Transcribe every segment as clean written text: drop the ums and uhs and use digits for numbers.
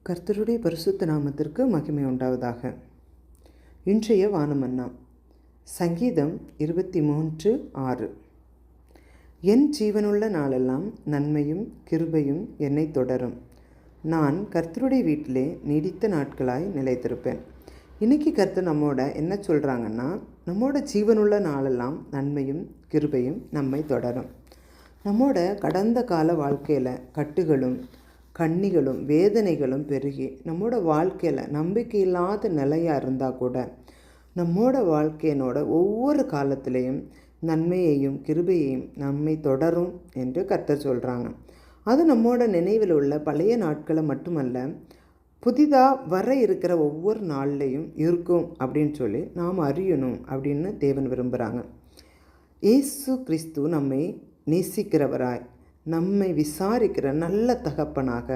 கர்த்தருடைய பரிசுத்த நாமத்திற்கு மகிமை உண்டாவதாக. இன்றைய வானமன்னா சங்கீதம் 23:6. என் ஜீவனுள்ள நாளெல்லாம் நன்மையும் கிருபையும் என்னை தொடரும். நான் கர்த்தருடைய வீட்டிலே நீடித்த நாட்களாய் நிலைத்திருப்பேன். இன்றைக்கி கர்த்தர் நம்மோட என்ன சொல்கிறாங்கன்னா, நம்மோட ஜீவனுள்ள நாளெல்லாம் நன்மையும் கிருபையும் நம்மை தொடரும். நம்மோட கடந்த கால வாழ்க்கையில் கட்டுகளும் கண்ணிகளும் வேதனைகளும் பெருகி நம்மோட வாழ்க்கையில் நம்பிக்கை இல்லாத நிலையாக இருந்தால் கூட நம்மோட வாழ்க்கையினோட ஒவ்வொரு காலத்திலையும் நன்மையையும் கிருபையையும் நம்மை தொடரும் என்று கர்த்தர் சொல்கிறாங்க. அது நம்மோட நினைவில் உள்ள பழைய நாட்களை மட்டுமல்ல, புதிதாக வர இருக்கிற ஒவ்வொரு நாள்லையும் இருக்கும் அப்படின்னு சொல்லி நாம் அறியணும் அப்படின்னு தேவன் விரும்புகிறாங்க. இயேசு கிறிஸ்து நம்மை நேசிக்கிறவராய், நம்மை விசாரிக்கிற நல்ல தகப்பனாக,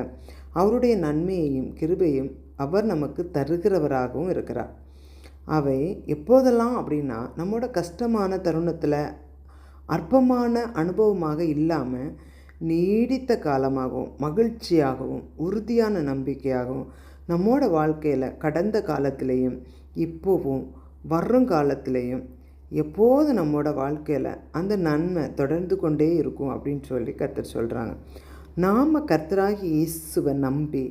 அவருடைய நன்மையையும் கிருபையும் அவர் நமக்கு தருகிறவராகவும் இருக்கிறார். அவை எப்போதெல்லாம் அப்படின்னா, நம்மோட கஷ்டமான தருணத்தில் அற்பமான அனுபவமாக இல்லாமல் நீடித்த காலமாகவும் மகிழ்ச்சியாகவும் உறுதியான நம்பிக்கையாகவும் நம்மோட வாழ்க்கையில் கடந்த காலத்திலையும் இப்போவும் வருங்காலத்திலையும் எப்போது நம்மோட வாழ்க்கையில் அந்த நன்மை தொடர்ந்து கொண்டே இருக்கும் அப்படின்னு சொல்லி கர்த்தர் சொல்கிறாங்க. நாம் கர்த்தராகி இயேசுவை நம்பி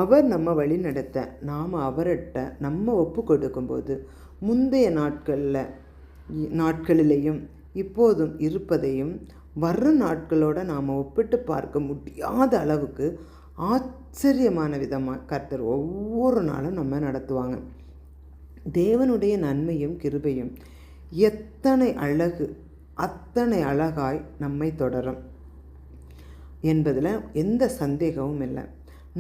அவர் நம்ம வழி நடத்த நாம் அவர்கிட்ட நம்ம ஒப்பு கொடுக்கும்போது முந்தைய நாட்களிலேயும் இப்போதும் இருப்பதையும் வரும் நாட்களோடு நாம் ஒப்பிட்டு பார்க்க முடியாத அளவுக்கு ஆச்சரியமான விதமாக கர்த்தர் ஒவ்வொரு நாளும் நம்ம நடத்துவாங்க. தேவனுடைய நன்மையும் கிருபையும் எத்தனை அழகு, அத்தனை அழகாய் நம்மை தொடரும் என்பதில் எந்த சந்தேகமும் இல்லை.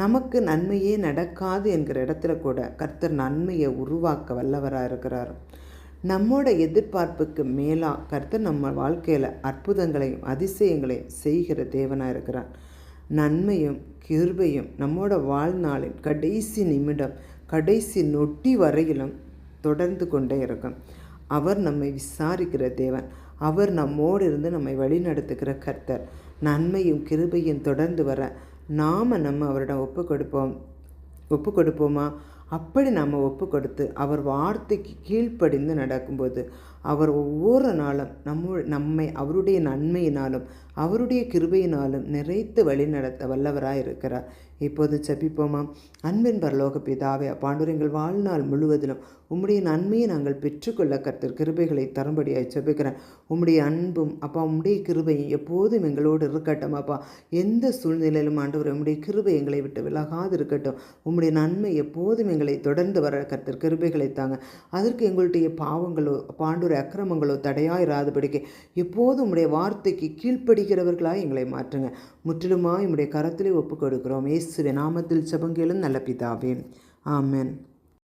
நமக்கு நன்மையே நடக்காது என்கிற இடத்துல கூட கர்த்தர் நன்மையை உருவாக்க வல்லவராக இருக்கிறார். நம்மோட எதிர்பார்ப்புக்கு மேலாக கர்த்தர் நம்ம வாழ்க்கையில் அற்புதங்களையும் அதிசயங்களையும் செய்கிற தேவனாக இருக்கிறார். நன்மையும் கிருபையும் நம்மோட வாழ்நாளின் கடைசி நிமிடம், கடைசி நொட்டி வரையிலும் தொடர்ந்து கொண்டே இருக்கும். அவர் நம்மை விசாரிக்கிற தேவன். அவர் நம்மோடு இருந்து நம்மை வழி நடத்துகிற கர்த்தர். நன்மையும் கிருபையும் தொடர்ந்து வர நம்ம அவரிடம் ஒப்பு கொடுப்போமா? அப்படி நாம் ஒப்பு கொடுத்து அவர் வார்த்தைக்கு கீழ்ப்படிந்து நடக்கும்போது அவர் ஒவ்வொரு நாளும் நம்மை அவருடைய நன்மையினாலும் அவருடைய கிருபையினாலும் நிறைத்து வழி நடத்த வல்லவராக இருக்கிறார். இப்போது ஜெபிப்போமா? அன்பின் பரலோக பிதாவே, பாண்டவர், எங்கள் வாழ்நாள் முழுவதிலும் உம்முடைய நன்மையை நாங்கள் பெற்றுக்கொள்ள கர்த்தர் கிருபைகளை தரும்படியாய் ஜெபிக்கிறேன். உம்முடைய அன்பும் அப்பா, உம்முடைய கிருபையும் எப்போதும் எங்களோடு இருக்கட்டும் அப்பா. எந்த சூழ்நிலையிலும் ஆண்டவர், உம்முடைய கிருபை எங்களை விட்டு விலகாது இருக்கட்டும். உம்முடைய நன்மை எப்போதும் எங்களை தொடர்ந்து வர கர்த்தர் கிருபைகளை தாங்க. அதற்கு எங்களுடைய பாவங்களோ பாண்டவர் அக்கிரமங்களோ தடையாயிராதபடிக்கு எப்போதும் உம்முடைய வார்த்தைக்கு கீழ்ப்படுகிறவர்களாக எங்களை மாற்றுங்க. முற்றிலுமாய் உம்முடைய கரத்திலே ஒப்பு கொடுக்கிறோம். இயேசுவின் நாமத்தில் ஜெபம் கேளும் நல்ல பிதாவே, ஆமென்.